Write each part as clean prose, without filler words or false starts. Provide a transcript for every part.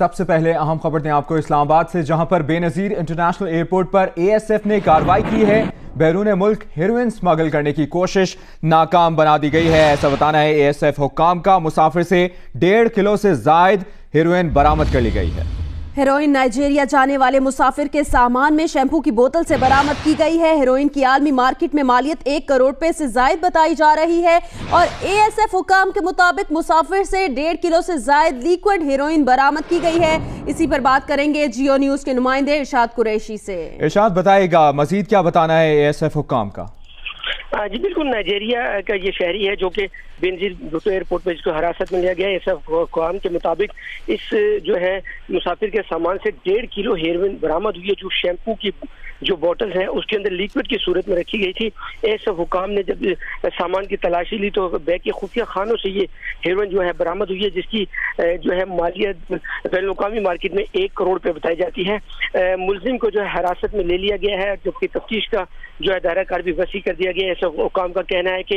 सबसे पहले अहम खबर दें आपको इस्लामाबाद से, जहां पर बेनजीर इंटरनेशनल एयरपोर्ट पर एएसएफ ने कार्रवाई की है। बैरून मुल्क हेरोइन स्मगल करने की कोशिश नाकाम बना दी गई है, ऐसा बताना है एएसएफ हुक्काम का। मुसाफिर से 1.5 किलो से जायद हेरोइन बरामद कर ली गई है। हेरोइन नाइजीरिया जाने वाले मुसाफिर के सामान में शैम्पू की बोतल से बरामद की गई है। हेरोइन की आलमी मार्केट में मालियत 1 करोड़ रुपए से जायद बताई जा रही है और एएसएफ हुकाम के मुताबिक मुसाफिर से 1.5 किलो से जायद लिक्विड हेरोइन बरामद की गई है। इसी पर बात करेंगे जियो न्यूज के नुमाइंदे इरशाद कुरैशी से। इरशाद बताएगा मजीद क्या बताना है एएसएफ हुकाम का। जी बिल्कुल, नाइजीरिया का ये शहरी है जो कि बेनजीर भुट्टो एयरपोर्ट पर जिसको हिरासत में लिया गया है। एएसएफ के मुताबिक इस जो है मुसाफिर के सामान से 1.5 किलो हेरोइन बरामद हुई है, जो शैम्पू की जो बोतल्स हैं उसके अंदर लिक्विड की सूरत में रखी गई थी। एएसएफ हुकाम ने जब सामान की तलाशी ली तो बैग के खुफिया खानों से ये हेरोइन जो है बरामद हुई है, जिसकी जो है मालियत बैनुल-अक़वामी मार्केट में 1 करोड़ रुपए बताई जाती है। मुलजिम को जो है हिरासत में ले लिया गया है, जबकि तफ्तीश का जो है दायरा कार भी वसी कर दिया गया है। एएसएफ हुकाम का कहना है कि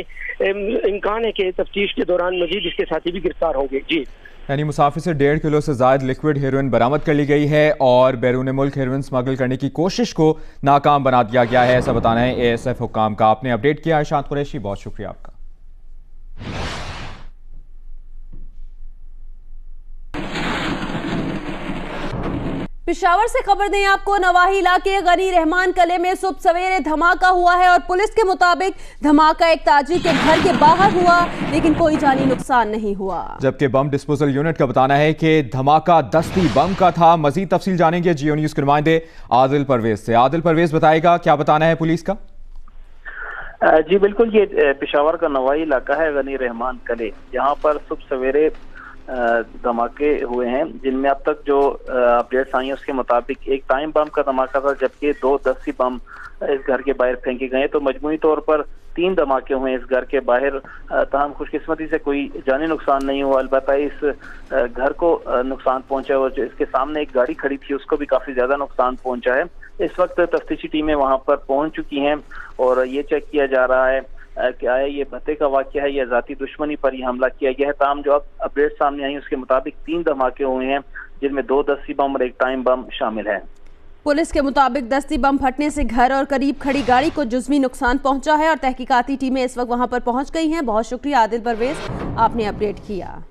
इम्कान है कि तफ्तीश के दौरान मजीद इसके साथी भी गिरफ्तार होंगे। जी, यानी मुसाफिर से 1.5 किलो से ज्यादा लिक्विड हेरोइन बरामद कर ली गई है और बैरून मुल्क हेरोइन स्मगल करने की कोशिश को नाकाम बना दिया गया है, ऐसा बताना है एएसएफ हुक्काम का। आपने अपडेट किया इरशाद कुरैशी, बहुत शुक्रिया आपका। पेशावर से खबर दें आपको, नवाही इलाके गनी रहमान कले में सुबह सवेरे धमाका हुआ है और पुलिस के मुताबिक धमाका एक ताजिर के घर के बाहर हुआ, लेकिन कोई जानी नुकसान नहीं हुआ। जबकि बम डिस्पोजल यूनिट का बताना है कि धमाका दस्ती बम का था। मजीद तफसील जानेंगे जियो न्यूज के नुमाइंदे आदिल परवेज से। आदिल परवेज बताएगा क्या बताना है पुलिस का। जी बिल्कुल, ये पेशावर का नवाही इलाका है गनी रहमान कले, यहाँ पर सुबह सवेरे धमाके हुए हैं, जिनमें अब तक जो अपडेट्स आई हैं उसके मुताबिक एक टाइम बम का धमाका था, जबकि 2 दस्ती बम इस घर के बाहर फेंके गए। तो मजमूई तौर पर 3 धमाके हुए इस घर के बाहर। तमाम खुशकिस्मती से कोई जानी नुकसान नहीं हुआ, अलबत्ता इस घर को नुकसान पहुंचा और जो इसके सामने एक गाड़ी खड़ी थी उसको भी काफी ज्यादा नुकसान पहुंचा है। इस वक्त तफ्तीशी टीमें वहां पर पहुंच चुकी हैं और ये चेक किया जा रहा है क्या है ये भत्ते का वाकया है या जाती दुश्मनी पर यह हमला किया गया है। ताम जो अब अपडेट सामने आई उसके मुताबिक 3 धमाके हुए हैं, जिनमें 2 दस्ती बम और एक टाइम बम शामिल है। पुलिस के मुताबिक दस्ती बम फटने से घर और करीब खड़ी गाड़ी को जुज़वी नुकसान पहुंचा है और तहकीकाती टीमें इस वक्त वहां पर पहुंच गई हैं। बहुत शुक्रिया आदिल परवेज, आपने अपडेट किया।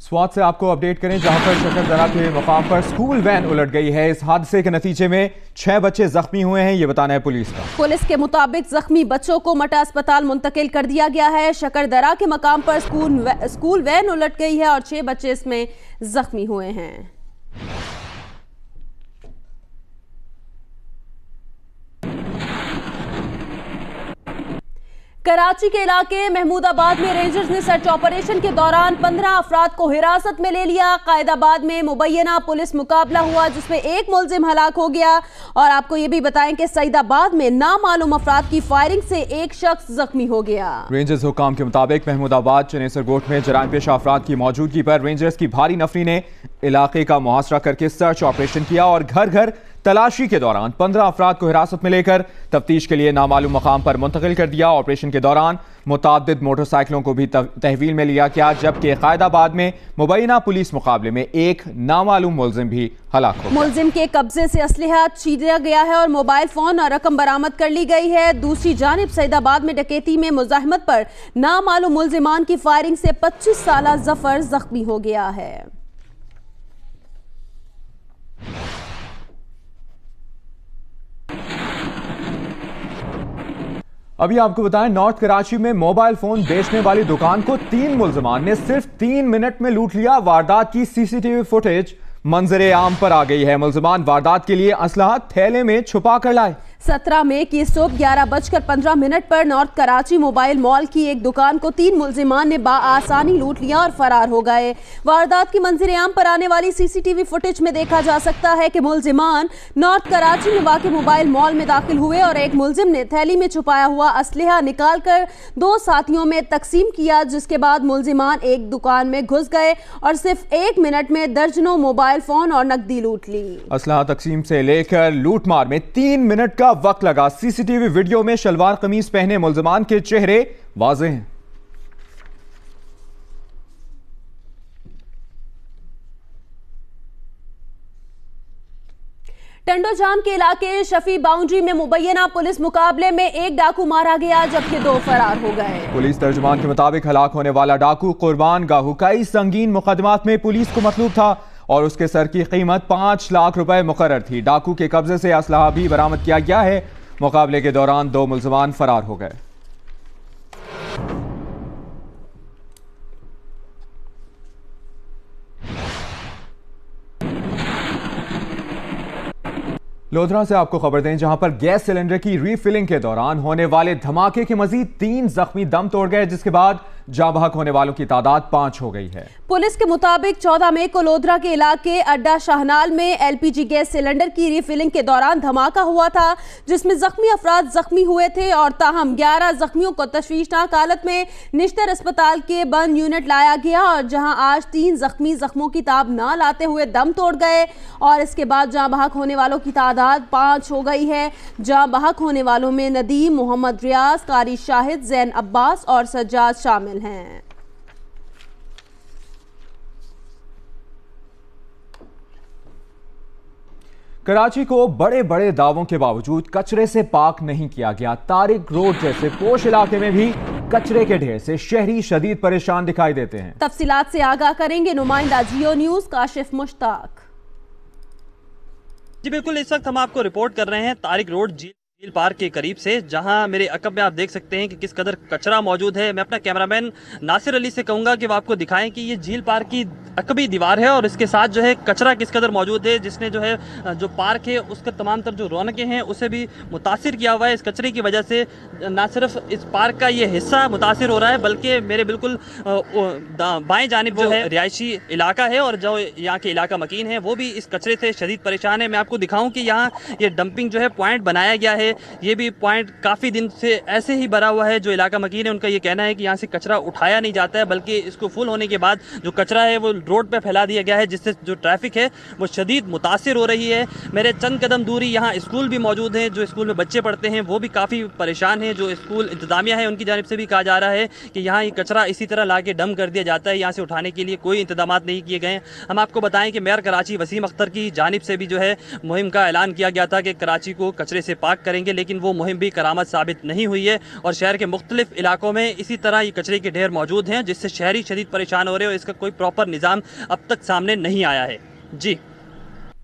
स्वात से आपको अपडेट करें, जहां पर शकरदरा के मकाम पर स्कूल वैन उलट गई है। इस हादसे के नतीजे में 6 बच्चे जख्मी हुए हैं, ये बताना है पुलिस का। पुलिस के मुताबिक जख्मी बच्चों को मटा अस्पताल मुंतकिल कर दिया गया है। शकरदरा के मकाम पर स्कूल वैन उलट गई है और 6 बच्चे इसमें जख्मी हुए हैं। कराची के इलाके महमूदाबाद में रेंजर्स ने सर्च ऑपरेशन के दौरान 15 अफराद को हिरासत में ले लिया। कायदाबाद में मुबैना पुलिस मुकाबला हुआ, जिसमें एक मुलजिम हलाक हो गया। और आपको ये भी बताएं कि सईदाबाद में नामालूम अफराद की फायरिंग से एक शख्स जख्मी हो गया। रेंजर्स हुकाम के मुताबिक महमूदाबाद चनेसर गोट में जराइम पेशा अफराद की मौजूदगी पर रेंजर्स की भारी नफरी ने इलाके का मुहासरा करके सर्च ऑपरेशन किया और घर घर तलाशी के दौरान 15 अफराद को हिरासत में लेकर तफ्तीश के लिए नामालूम मकाम पर मुंतकिल कर दिया। ऑपरेशन के दौरान मुतादिद मोटरसाइकिलों को भी तहवील में लिया गया, जबकि कायदाबाद में मुबैना पुलिस मुकाबले में एक नामालूम मुलजिम भी हलाक हो गया। मुलजिम के कब्जे से असलहा छीना गया है और मोबाइल फोन और रकम बरामद कर ली गई है। दूसरी जानिब सईदाबाद में डकैती में मुजाहिमत पर नामालूम मुलजिमान की फायरिंग से 25 साला जफर जख्मी हो गया है। अभी आपको बताएं, नॉर्थ कराची में मोबाइल फोन बेचने वाली दुकान को 3 मुलजमान ने सिर्फ 3 मिनट में लूट लिया। वारदात की सीसीटीवी फुटेज मंजरे आम पर आ गई है। मुलजमान वारदात के लिए असलहा थैले में छुपा कर लाए। 17 मई की सुबह 11:15 पर नॉर्थ कराची मोबाइल मॉल की एक दुकान को 3 मुलजिमान ने बाआसानी लूट लिया और फरार हो गए। वारदात की मंजरे आम पर आने वाली सीसीटीवी फुटेज में देखा जा सकता है कि मुलजिमान नॉर्थ कराची में वाक़ मोबाइल मॉल में दाखिल हुए और एक मुलजिम ने थैली में छुपाया हुआ असलहा निकालकर 2 साथियों में तकसीम किया, जिसके बाद मुलजिमान एक दुकान में घुस गए और सिर्फ 1 मिनट में दर्जनों मोबाइल फोन और नकदी लूट ली। असलहा तकसीम से लेकर लूटमार में 3 मिनट का वक्त लगा। सीसीटीवी वीडियो में शलवार कमीज पहने मुल्जिमान के चेहरे वाज़ेह हैं। टंडोजाम के इलाके शफी बाउंड्री में मुबैना पुलिस मुकाबले में एक डाकू मारा गया जबकि 2 फरार हो गए। पुलिस तर्जुमान के मुताबिक हलाक होने वाला डाकू कुर्बान गाहू कई संगीन मुकदमात में पुलिस को मतलूब था और उसके सर की कीमत 5 लाख रुपए मुकर्रर थी। डाकू के कब्जे से असलहा भी बरामद किया गया है। मुकाबले के दौरान 2 मुल्जिमान फरार हो गए। लोधरा से आपको खबर दें, जहां पर गैस सिलेंडर की रीफिलिंग के दौरान होने वाले धमाके के मजीद 3 जख्मी दम तोड़ गए, जिसके बाद जाँ बहक होने वालों की तादाद 5 हो गई है। पुलिस के मुताबिक 14 मई को लोधरा के इलाके अड्डा शाहनाल में एलपीजी गैस सिलेंडर की रीफिलिंग के दौरान धमाका हुआ था, जिसमें जख्मी अफराद जख्मी हुए थे और ताहम 11 जख्मियों को तशवीशनाक हालत में निश्तर अस्पताल के बंद यूनिट लाया गया और जहां आज 3 जख्मी जख्मों की ताब न लाते हुए दम तोड़ गए और इसके बाद जाँ बहक होने वालों की तादाद 5 हो गई है। जाँ बहक होने वालों में नदीम, मोहम्मद रियाज, कारी शाहिद, जैन अब्बास और सज्जाद शामिल हैं। कराची को बड़े बड़े दावों के बावजूद कचरे से पाक नहीं किया गया। तारिक रोड जैसे पोश इलाके में भी कचरे के ढेर से शहरी शदीद परेशान दिखाई देते हैं। तफसीलात से आगाह करेंगे नुमाइंदा जियो न्यूज काशिफ मुश्ताक। जी बिल्कुल, इस वक्त हम आपको रिपोर्ट कर रहे हैं तारिक रोड झील पार्क के करीब से, जहां मेरे अकब में आप देख सकते हैं कि किस कदर कचरा मौजूद है। मैं अपना कैमरामैन नासिर अली से कहूंगा कि वो आपको दिखाएं कि ये झील पार्क की अकबी दीवार है और इसके साथ जो है कचरा किस कदर मौजूद है, जिसने जो है जो पार्क है उसका तमाम तर जो रौनकें हैं उसे भी मुतासिर किया हुआ है। इस कचरे की वजह से ना सिर्फ इस पार्क का ये हिस्सा मुतासिर हो रहा है, बल्कि मेरे बिल्कुल बाएं जानिब जो है रिहायशी इलाका है और जो यहाँ के इलाका मकीन है वो भी इस कचरे से शदीद परेशान है। मैं आपको दिखाऊँ कि यहाँ ये डंपिंग जो है पॉइंट बनाया गया है। ये भी पॉइंट काफ़ी दिन से ऐसे ही भरा हुआ है। जो इलाका मकीन है उनका ये कहना है कि यहाँ से कचरा उठाया नहीं जाता है, बल्कि इसको फुल होने के बाद जो कचरा है वो रोड पे फैला दिया गया है, जिससे जो ट्रैफिक है वो शदीद मुतासिर हो रही है। मेरे चंद कदम दूरी यहाँ स्कूल भी मौजूद हैं, जो स्कूल में बच्चे पढ़ते हैं वो भी काफ़ी परेशान हैं। जो स्कूल इंतजामिया है उनकी जानिब से भी कहा जा रहा है कि यहाँ ये कचरा इसी तरह ला के डंप कर दिया जाता है, यहाँ से उठाने के लिए कोई इंतजाम नहीं किए गए। हम आपको बताएं कि मेयर कराची वसीम अख्तर की जानिब से भी जो है मुहिम का ऐलान किया गया था कि कराची को कचरे से पाक करेंगे, लेकिन वो मुहिम भी करामत साबित नहीं हुई है और शहर के मुख्तलिफ इलाकों में इसी तरह ये कचरे के ढेर मौजूद हैं, जिससे शहरी शदीद परेशान हो रहे हैं और इसका कोई प्रॉपर निज़ाम अब तक सामने नहीं आया है। जी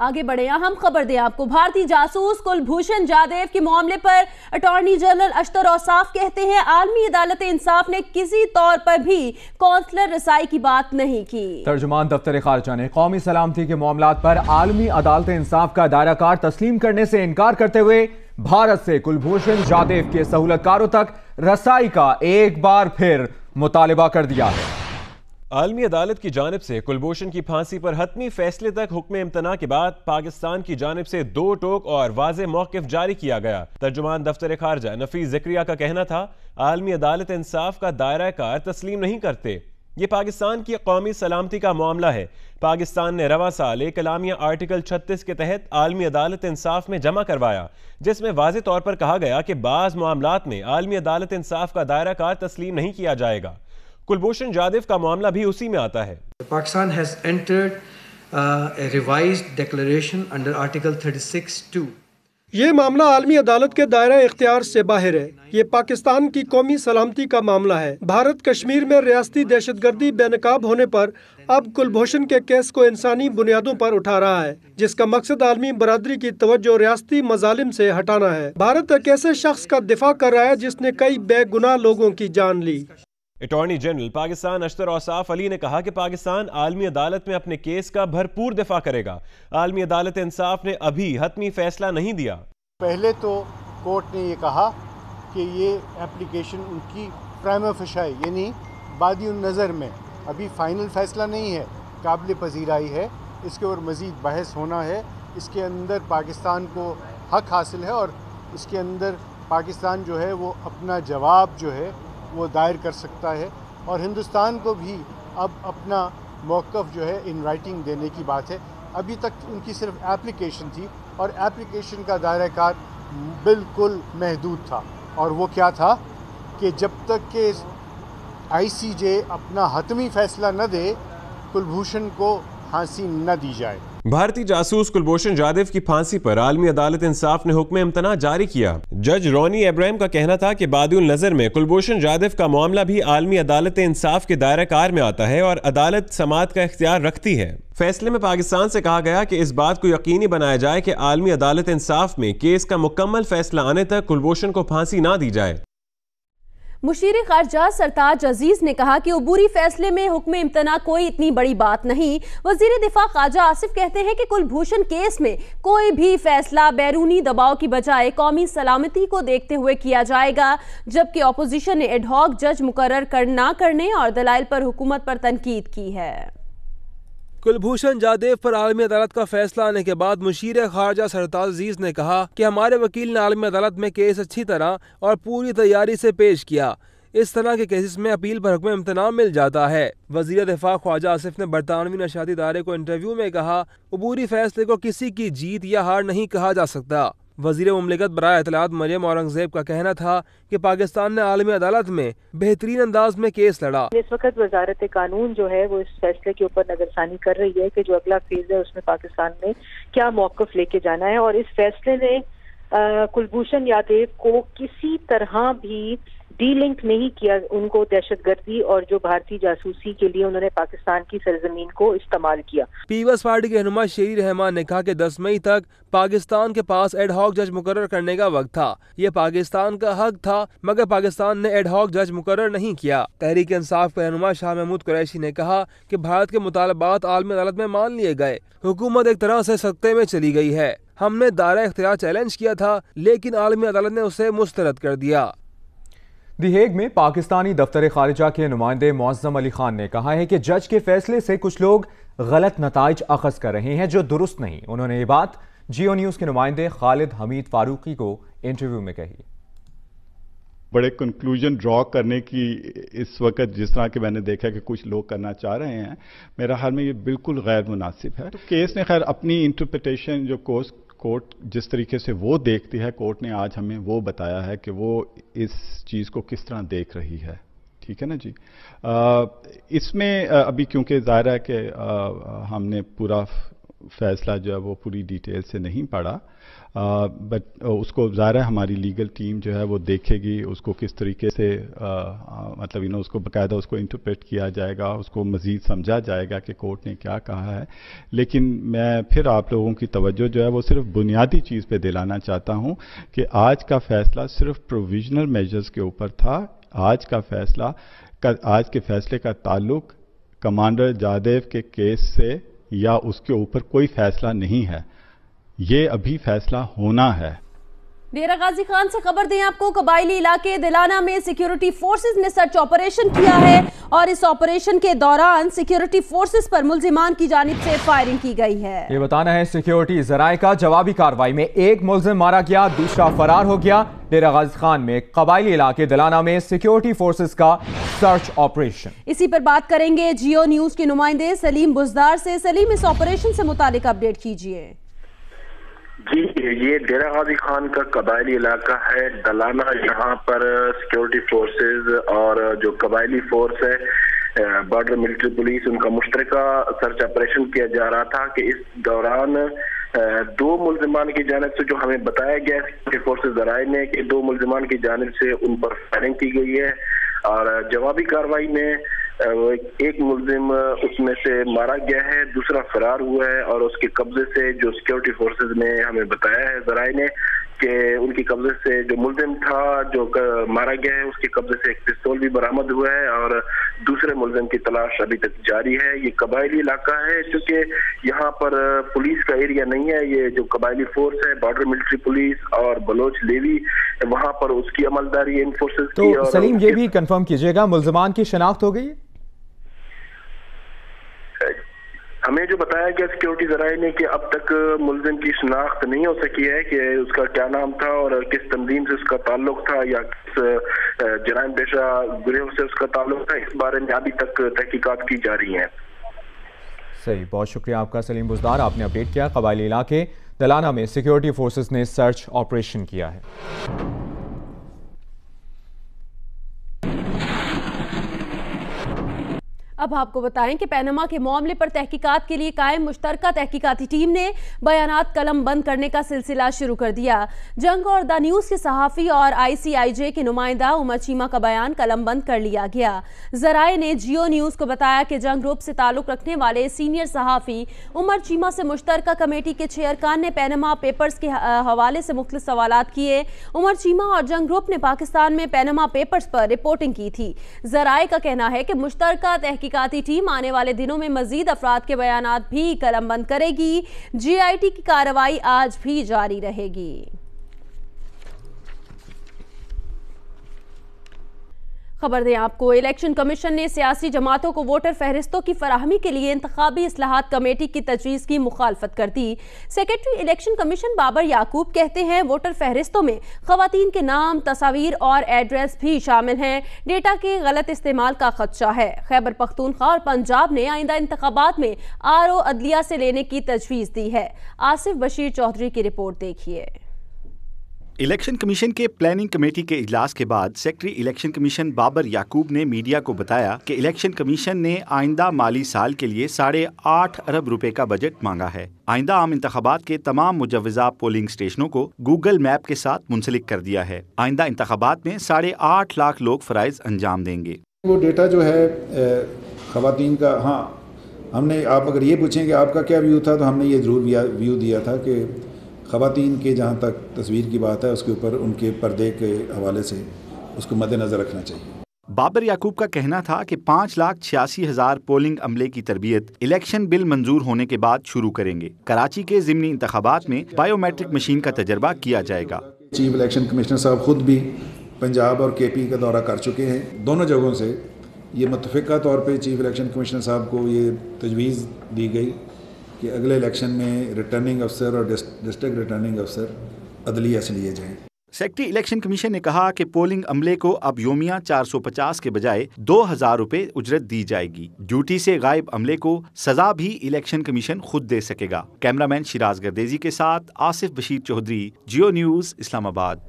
आगे बढ़े, हम खबर दें आपको। भारतीय जासूस कुलभूषण जाधव के मामले पर अटॉर्नी जनरल अशतर औसाफ कहते हैं आलमी अदालत इंसाफ ने किसी तौर पर भी कौंसलर रसाई की बात नहीं की। तर्जुमान दफ्तर खारजा ने कौमी सलामती के मामलात पर आलमी अदालत इंसाफ का दायरा कार तस्लीम करने से इनकार करते हुए भारत से कुलभूषण जाधव के सहूलतकारों तक रसाई का एक बार फिर मुतालिबा कर दिया है। आलमी अदालत की जानिब से कुलभूषण की फांसी पर हतमी फैसले तक हुक्म इम्तना के बाद पाकिस्तान की जानिब से 2 टोक और वाज़े मौक़िफ़ जारी किया गया। तर्जुमान दफ्तर खारजा नफीस ज़िक्रिया का कहना था आलमी अदालत इंसाफ का दायरा कार तस्लीम नहीं करते। ये पाकिस्तान की कौमी सलामती का मामला है। पाकिस्तान ने रवा साल एक एलामिया आर्टिकल 36 के तहत आलमी अदालत इंसाफ में जमा करवाया, जिसमें वाज़े तौर पर कहा गया कि बाज़ मामलात में आलमी अदालत इंसाफ का दायरा कार तस्लीम नहीं किया जाएगा। कुलभूषण जाधव का मामला भी उसी में आता है। Pakistan has entered a revised declaration under Article 36(2). ये मामला आलमी अदालत के दायरा इख्तियार से बाहर है। ये पाकिस्तान की कौमी सलामती का मामला है। भारत कश्मीर में रियासती दहशतगर्दी बेनकाब होने पर अब कुलभूषण के केस को इंसानी बुनियादों पर उठा रहा है, जिसका मकसद आलमी बरादरी की तवज्जो रियासती मजालिम से हटाना है। भारत एक ऐसे शख्स का दिफा कर रहा है जिसने कई बेगुनाह लोगों की जान ली। अटॉर्नी जनरल पाकिस्तान अशतर औसाफ अली ने कहा कि पाकिस्तान आलमी अदालत में अपने केस का भरपूर दिफा करेगा। आलमी अदालत इंसाफ ने अभी हतमी फैसला नहीं दिया। पहले तो कोर्ट ने ये कहा कि ये एप्लीकेशन उनकी प्राइमा फेशियाई यानी बादी नज़र में अभी फाइनल फैसला नहीं है, काबिल पजीराई है, इसके और मज़ीद बहस होना है। इसके अंदर पाकिस्तान को हक हासिल है और इसके अंदर पाकिस्तान जो है वो अपना जवाब जो है वो दायर कर सकता है और हिंदुस्तान को भी अब अपना मौक़िफ़ जो है इन राइटिंग देने की बात है। अभी तक उनकी सिर्फ एप्लीकेशन थी और एप्लीकेशन का दायरा कार बिल्कुल महदूद था, और वो क्या था कि जब तक के आईसीजे अपना हतमी फैसला न दे, कुलभूषण को फांसी न दी जाए। भारतीय जासूस कुलभूषण जाधव की फांसी पर आलमी अदालत इंसाफ ने हुक्म इम्तना जारी किया। जज रोनी अब्राहम का कहना था कि बादिउल नजर में कुलभूषण जाधव का मामला भी आलमी अदालत इंसाफ के दायरा कार में आता है और अदालत समाअत का इख्तियार रखती है। फैसले में पाकिस्तान से कहा गया कि इस बात को यकीनी बनाया जाए कि आलमी अदालत इंसाफ में केस का मुकम्मल फैसला आने तक कुलभूषण को फांसी ना दी जाए। मुशीर खारजा सरताज अजीज ने कहा कि अबूरी फैसले में हुक्म इम्तना कोई इतनी बड़ी बात नहीं। वजीर दिफा ख्वाजा आसिफ कहते हैं कि कुलभूषण केस में कोई भी फैसला बैरूनी दबाव की बजाय कौमी सलामती को देखते हुए किया जाएगा, जबकि अपोजिशन ने एडहॉक जज मुकर्रर ना करने और दलाइल पर हुकूमत पर तनकीद की है। कुलभूषण जाधव पर आलमी अदालत का फैसला आने के बाद मुशीर खारजा सरताज अजीज ने कहा कि हमारे वकील ने आलमी अदालत में केस अच्छी तरह और पूरी तैयारी से पेश किया। इस तरह के केसेस में अपील पर हुक्म इम्तना मिल जाता है। वजीर दिफा ख्वाजा आसिफ ने बरतानवी नशाती इदारे को इंटरव्यू में कहा, अबूरी फैसले को किसी की जीत या हार नहीं कहा जा सकता। वजीर मुमलिकत बराए इत्तलात मरियम औरंगजेब का कहना था कि पाकिस्तान ने आलमी अदालत में बेहतरीन अंदाज में केस लड़ा। इस वक्त वजारत कानून जो है वो इस फैसले के ऊपर नजरसानी कर रही है कि जो अगला फेज है उसमें पाकिस्तान ने क्या मौक़िफ़ लेके जाना है, और इस फैसले ने कुलभूषण यादव को किसी तरह भी डीलिंक नहीं किया उनको दहशतगर्दी और जो भारतीय जासूसी के लिए उन्होंने पाकिस्तान की सरजमीन को इस्तेमाल किया। पीपल्स पार्टी के रहनुमा शेरी रहमान ने कहा कि 10 मई तक पाकिस्तान के पास एडहॉक जज मुकर्रर करने का वक्त था। ये पाकिस्तान का हक था, मगर पाकिस्तान ने एडहॉक जज मुकर्रर नहीं किया। तहरीक इंसाफ के रहनुमा शाह महमूद कुरैशी ने कहा कि भारत के मुतालबात आलमी अदालत में मान लिए गए। हुकूमत एक तरह से सख्ते में चली गई है। हमने दायरा इख्तियार चैलेंज किया था, लेकिन आलमी अदालत ने उसे मुस्तरद कर दिया। दी हेग में पाकिस्तानी दफ्तर खारिजा के नुमाइंदे मुअज़्ज़म अली खान ने कहा है कि जज के फैसले से कुछ लोग गलत नताइज अखज़ कर रहे हैं जो दुरुस्त नहीं। उन्होंने ये बात जियो न्यूज़ के नुमाइंदे खालिद हमीद फारूकी को इंटरव्यू में कही। बड़े कंक्लूजन ड्रॉ करने की इस वक्त जिस तरह के मैंने देखा कि कुछ लोग करना चाह रहे हैं, मेरा ख्याल में ये बिल्कुल गैर मुनासिब है। तो केस ने खैर अपनी इंटरप्रिटेशन जो कोर्ट जिस तरीके से वो देखती है, कोर्ट ने आज हमें वो बताया है कि वो इस चीज़ को किस तरह देख रही है। ठीक है ना जी। इसमें अभी क्योंकि ज़ाहिर है कि हमने पूरा फैसला जो है वो पूरी डिटेल से नहीं पढ़ा, बट उसको ज़ाहिर है हमारी लीगल टीम जो है वो देखेगी, उसको किस तरीके से मतलब उसको बाकायदा उसको इंटरप्रेट किया जाएगा, उसको मज़ीद समझा जाएगा कि कोर्ट ने क्या कहा है। लेकिन मैं फिर आप लोगों की तवज्जो जो है वो सिर्फ बुनियादी चीज़ पे दिलाना चाहता हूँ कि आज का फैसला सिर्फ प्रोविजनल मेजर्स के ऊपर था। आज के फैसले का ताल्लुक कमांडर जाधव के केस से या उसके ऊपर कोई फैसला नहीं है। ये अभी फैसला होना है। डेरा गाजी खान से खबर दें आपको, कबायली इलाके दिलाना में सिक्योरिटी फोर्सेस ने सर्च ऑपरेशन किया है और इस ऑपरेशन के दौरान सिक्योरिटी फोर्सेस पर मुल्जिमान की जानिब से फायरिंग की गई है। ये बताना है सिक्योरिटी जराए का। जवाबी कार्रवाई में एक मुल्जिम मारा गया, दूसरा फरार हो गया। डेरा गाजी खान में कबायली इलाके दिलाना में सिक्योरिटी फोर्सेस का सर्च ऑपरेशन। इसी पर बात करेंगे जियो न्यूज के नुमाइंदे सलीम बुजदार से। सलीम, इस ऑपरेशन से मुतालिक अपडेट कीजिए। जी, ये डेरा गाजी खान का कबायली इलाका है दलाना। यहाँ पर सिक्योरिटी फोर्सेस और जो कबायली फोर्स है बॉर्डर मिलिट्री पुलिस, उनका मुश्तरका सर्च ऑपरेशन किया जा रहा था कि इस दौरान दो मुल्जिमान की जानिब से, जो हमें बताया गया सिक्योरिटी फोर्सेस जराए ने कि दो मुल्जिमान की जानिब से उन पर फायरिंग की गई है और जवाबी कार्रवाई में एक मुल्जिम उसमें से मारा गया है, दूसरा फरार हुआ है और उसके कब्जे से जो सिक्योरिटी फोर्सेस ने हमें बताया है जराए ने कि उनकी कब्जे से जो मुल्जिम था जो मारा गया है उसके कब्जे से एक पिस्तौल भी बरामद हुआ है और दूसरे मुल्जिम की तलाश अभी तक जारी है। ये कबायली इलाका है क्योंकि यहाँ पर पुलिस का एरिया नहीं है। ये जो कबायली फोर्स है बॉर्डर मिलिट्री पुलिस और बलोच लेवी, वहाँ पर उसकी अमलदारी इन फोर्सेस की। तो सलीम, ये भी कंफर्म कीजिएगा मुल्जिमान की शनाख्त हो गई? हमें जो बताया गया सिक्योरिटी जराए ने कि अब तक मुल्जिम की शनाख्त नहीं हो सकी है कि उसका क्या नाम था और किस तंजीम से उसका ताल्लुक था या किस जराइम पेशा गिरोह से उसका ताल्लुक था। इस बारे में अभी तक तहकीकात की जा रही हैं। सही, बहुत शुक्रिया आपका सलीम बुज़दार, आपने अपडेट किया। कबायली इलाके दलाना में सिक्योरिटी फोर्सेस ने सर्च ऑपरेशन किया है। अब आपको बताएं कि पैनमा के मामले पर तहकीकात के लिए कायम मुश्तरका तहकीकाती टीम ने बयानात कलम बंद करने का सिलसिला शुरू कर दिया। जंग और द न्यूज़ के सहाफ़ी और ICIJ के नुमाइंदा उमर चीमा का बयान कलम बंद कर लिया गया। ज़राए ने जियो न्यूज़ को बताया कि जंग ग्रुप से ताल्लुक़ रखने वाले सीनियर सहाफ़ी उमर चीमा से मुश्तरका कमेटी के चेयरकान ने पैनमा पेपर्स के हवाले से मुख्तलिफ सवालात किए। उमर चीमा और जंग ग्रुप ने पाकिस्तान में पैनमा पेपर्स पर रिपोर्टिंग की थी। ज़राए का कहना है कि मुश्तरका तहकीकाती टीम आने वाले दिनों में मजीद अफराद के बयानात भी कलमबंद करेगी। GIT की कार्रवाई आज भी जारी रहेगी। खबर दें आपको, इलेक्शन कमीशन ने सियासी जमातों को वोटर फहरिस्तों की फराहमी के लिए इंतखाबी इस्लाहात कमेटी की तजवीज़ की मुखालफत कर दी। सेक्रेटरी इलेक्शन कमीशन बाबर याकूब कहते हैं वोटर फहरिस्तों में खवातीन के नाम, तस्वीर और एड्रेस भी शामिल हैं। डेटा के गलत इस्तेमाल का खदशा है। खैबर पख्तूनख्वा और पंजाब ने आइंदा इंतखाबात में RO अदलिया से लेने की तजवीज़ दी है। आसिफ बशीर चौधरी की रिपोर्ट देखिए। इलेक्शन कमीशन के प्लानिंग कमेटी के इजलास के बाद सेक्रेटरी इलेक्शन कमीशन बाबर याकूब ने मीडिया को बताया कि इलेक्शन कमीशन ने आइंदा माली साल के लिए 8.5 अरब रुपए का बजट मांगा है। आइंदा आम इंतखाबात के तमाम मुजव्वज़ा पोलिंग स्टेशनों को गूगल मैप के साथ मुंसलिक कर दिया है। आइंदा इंतखाबात में 8.5 लाख लोग फ़राइज़ अंजाम देंगे। वो डेटा जो है ख़वातीन का, हाँ हमने, आप अगर ये पूछें कि आपका क्या व्यू था, तो हमने ये ज़रूर व्यू दिया था कि ख़वातीन के जहाँ तक तस्वीर की बात है उसके ऊपर उनके पर्दे के हवाले से उसको मद्देनज़र रखना चाहिए। बाबर याकूब का कहना था कि 5,86,000 पोलिंग अमले की तरबियत इलेक्शन बिल मंजूर होने के बाद शुरू करेंगे। कराची के ज़िमनी इंतखाबात में बायोमेट्रिक मशीन का तजर्बा किया जाएगा। चीफ इलेक्शन कमिश्नर साहब खुद भी पंजाब और KP का दौरा कर चुके हैं। दोनों जगहों से ये मुतफ़िक़ा तौर पर चीफ इलेक्शन कमिश्नर साहब को ये तजवीज़ दी गई कि अगले इलेक्शन में रिटर्निंग अफसर और डिस्ट्रिक्ट रिटर्निंग अफसर अदलिया से लिए जाएं। सेक्रेटरी इलेक्शन कमीशन ने कहा कि पोलिंग अमले को अब योमिया 450 के बजाय 2,000 रुपए उजरत दी जाएगी। ड्यूटी से गायब अमले को सजा भी इलेक्शन कमीशन खुद दे सकेगा। कैमरामैन शिराज गर्देजी के साथ आसिफ बशीर चौधरी, जियो न्यूज़, इस्लामाबाद।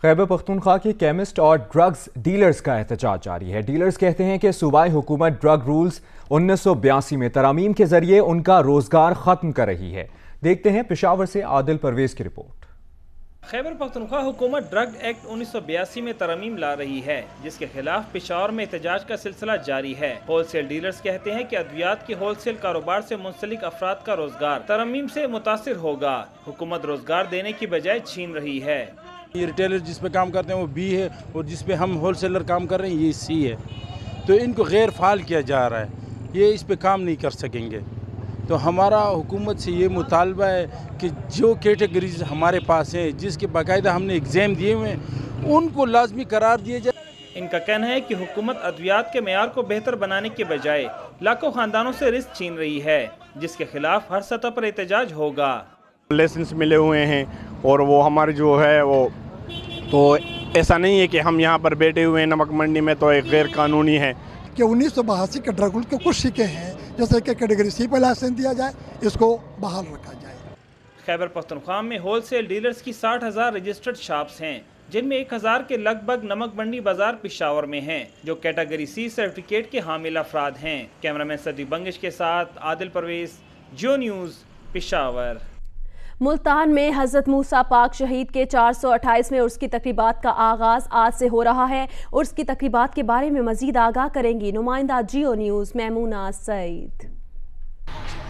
खैबर पख्तूनख्वा के केमिस्ट और ड्रग्स डीलर्स का एहतजाज जारी है। डीलर्स कहते हैं कि सूबाई हुकूमत ड्रग रूल्स 1982 में तरमीम के जरिए उनका रोजगार खत्म कर रही है। देखते हैं पेशावर से आदिल परवेज की रिपोर्ट। खैबर पख्तूनख्वा हुकूमत ड्रग एक्ट 1982 में तरमीम ला रही है, जिसके खिलाफ पेशावर में एहतजाज का सिलसिला जारी है। होलसेल डीलर्स कहते हैं कि अद्वियात के होलसेल कारोबार से मुंसलिक अफराद का रोजगार तरमीम से मुतासिर होगा। हुकूमत रोजगार देने की बजाय छीन रही है। ये रिटेलर जिस पे काम करते हैं वो B है और जिस पे हम होलसेलर काम कर रहे हैं ये C है, तो इनको गैर फाल किया जा रहा है, ये इस पे काम नहीं कर सकेंगे। तो हमारा हुकूमत से ये मुतालबा है कि जो कैटेगरीज हमारे पास हैं, जिसके बाकायदा हमने एग्ज़ाम दिए हुए हैं, उनको लाजमी करार दिए जाए। इनका कहना है कि हुकूमत अद्वियात के मेयार को बेहतर बनाने के बजाय लाखों खानदानों से रिस्क छीन रही है, जिसके खिलाफ हर सतह पर एहतजाज होगा। लाइसेंस मिले हुए हैं और वो हमारे जो है वो, तो ऐसा नहीं है कि हम यहाँ पर बैठे हुए हैं नमक मंडी में, तो एक गैर कानूनी है कि 1982 के ड्रग रूल के कुछ शिके हैं, जैसे कि कैटेगरी C पर लाइसेंस दिया जाए, इसको बहाल रखा जाए। खैबर पख्तूनख्वा में होलसेल डीलर्स की 60,000 रजिस्टर्ड शॉप्स हैं, जिनमें 1,000 के लगभग नमक मंडी बाजार पेशावर में हैं, जो कैटेगरी C सर्टिफिकेट के हामिल अफराद हैं। कैमरामैन सदी बंगिश के साथ आदिल परवेज, जियो न्यूज़, पेशावर। मुल्तान में हज़रत मूसा पाक शहीद के 428वें उर्स की तकरीबात का आगाज़ आज से हो रहा है। उर्स की तकरीबात के बारे में मज़ीद आगाह करेंगी नुमाइंदा जियो न्यूज़ मैमूना सईद।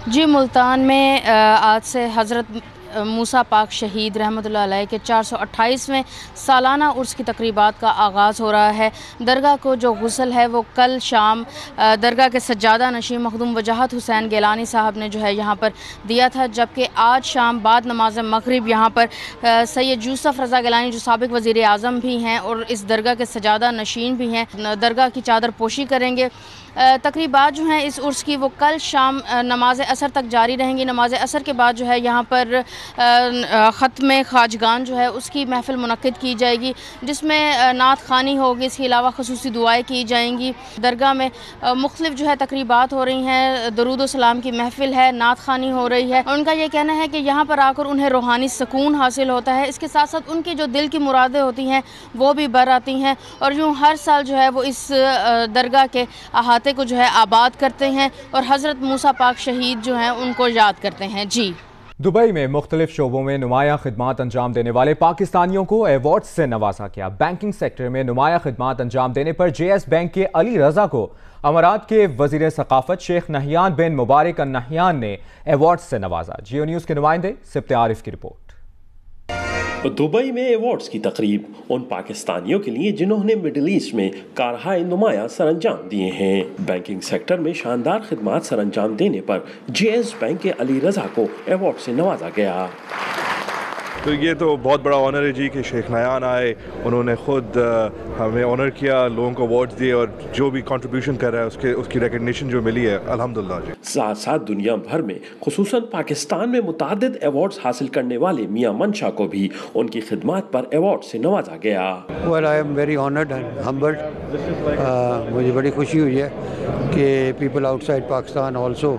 जी, मुल्तान में आज से हज़रत मूसा पाक शहीद रहमतुल्लाह अलैह के 428वें सालाना उर्स की तकरीबात का आगाज़ हो रहा है। दरगाह को जो गुस्ल है वो कल शाम दरगाह के सज्जादा नशीं मखदूम वजाहत हुसैन गिलानी साहब ने जो है यहाँ पर दिया था, जबकि आज शाम बाद नमाज मगरिब यहाँ पर सैयद यूसुफ रज़ा गिलानी जो साबिक़ वज़ीर आज़म भी हैं और इस दरगाह के सज्जादा नशीन भी हैं, दरगाह की चादर पोशी करेंगे। तकरीबात जो हैं इस उर्स की वो कल शाम नमाज असर तक जारी रहेंगी। नमाज असर के बाद जो है यहाँ पर ख़त्म खाजगान जो है उसकी महफ़िल मुनक़्क़िद की जाएगी, जिसमें नात ख़ानी होगी। इसके अलावा ख़ुसूसी दुआएँ की जाएंगी। दरगाह में मुख्तलिफ जो है तकरीबात हो रही हैं, दरूद व सलाम की महफ़िल है, नात ख़ानी हो रही है। उनका ये कहना है कि यहाँ पर आकर उन्हें रूहानी सुकून हासिल होता है। इसके साथ साथ उनकी जो दिल की मुरादें होती हैं वो भी बर आती हैं और यूँ हर साल जो है वो इस दरगाह के अहाते को जो है आबाद करते हैं और हज़रत मूसा पाक शहीद जो हैं उनको याद करते हैं। जी, दुबई में मुख्तलिफ शोबों में नुमाया खिदमात अंजाम देने वाले पाकिस्तानियों को अवार्ड से नवाजा गया। बैंकिंग सेक्टर में नुमाया खिदमात अंजाम देने पर JS बैंक के अली रजा को अमारात के वजीर सकाफत शेख नहयान बिन मुबारक अल नहयान ने अवार्ड से नवाजा। जियो न्यूज़ के नुमाइंदे सिप्ते आरिफ की रिपोर्ट। दुबई में अवार्ड्स की तकरीब उन पाकिस्तानियों के लिए जिन्होंने मिडिल ईस्ट में कारहाय नुमाया सरअंजाम दिए हैं। बैंकिंग सेक्टर में शानदार खिदमात सरअंजाम देने पर JS बैंक के अली रजा को अवार्ड से नवाजा गया। तो ये तो बहुत बड़ा ऑनर है जी कि शेख नयान आए, उन्होंने खुद हमें ऑनर किया, लोगों को अवार्ड्स दिए और जो भी कंट्रीब्यूशन कर रहा है उसकी रिकग्निशन जो मिली है अल्हम्दुलिल्लाह जी। साथ साथ दुनिया भर में खुसूसन पाकिस्तान में मुतादिद अवार्ड्स हासिल करने वाले मियां मंशा को भी उनकी खिदमात पर अवार्ड से नवाजा गया। Well, I am very honored and humbled. मुझे बड़ी खुशी हुई है कि people outside Pakistan also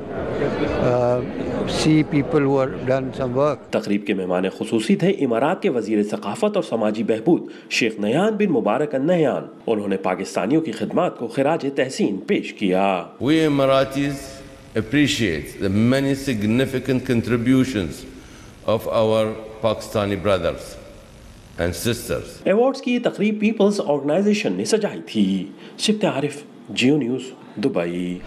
see people who have done some work. तकरीब के मेहमान खुसूसी थे इमारात के वजीर सकाफत और समाजी बहबूद शेख नयान बिन मुबारक अल नहयान। उन्होंने पाकिस्तानियों की खिदमात को खिराज तहसीन पेश किया। We Emiratis appreciate the many significant contributions of our Pakistani brothers and sisters. Awards की तकरीब पीपल्स ऑर्गेनाइजेशन ने सजाई थी। सिप्ते आरिफ, जियो न्यूज़, दुबई।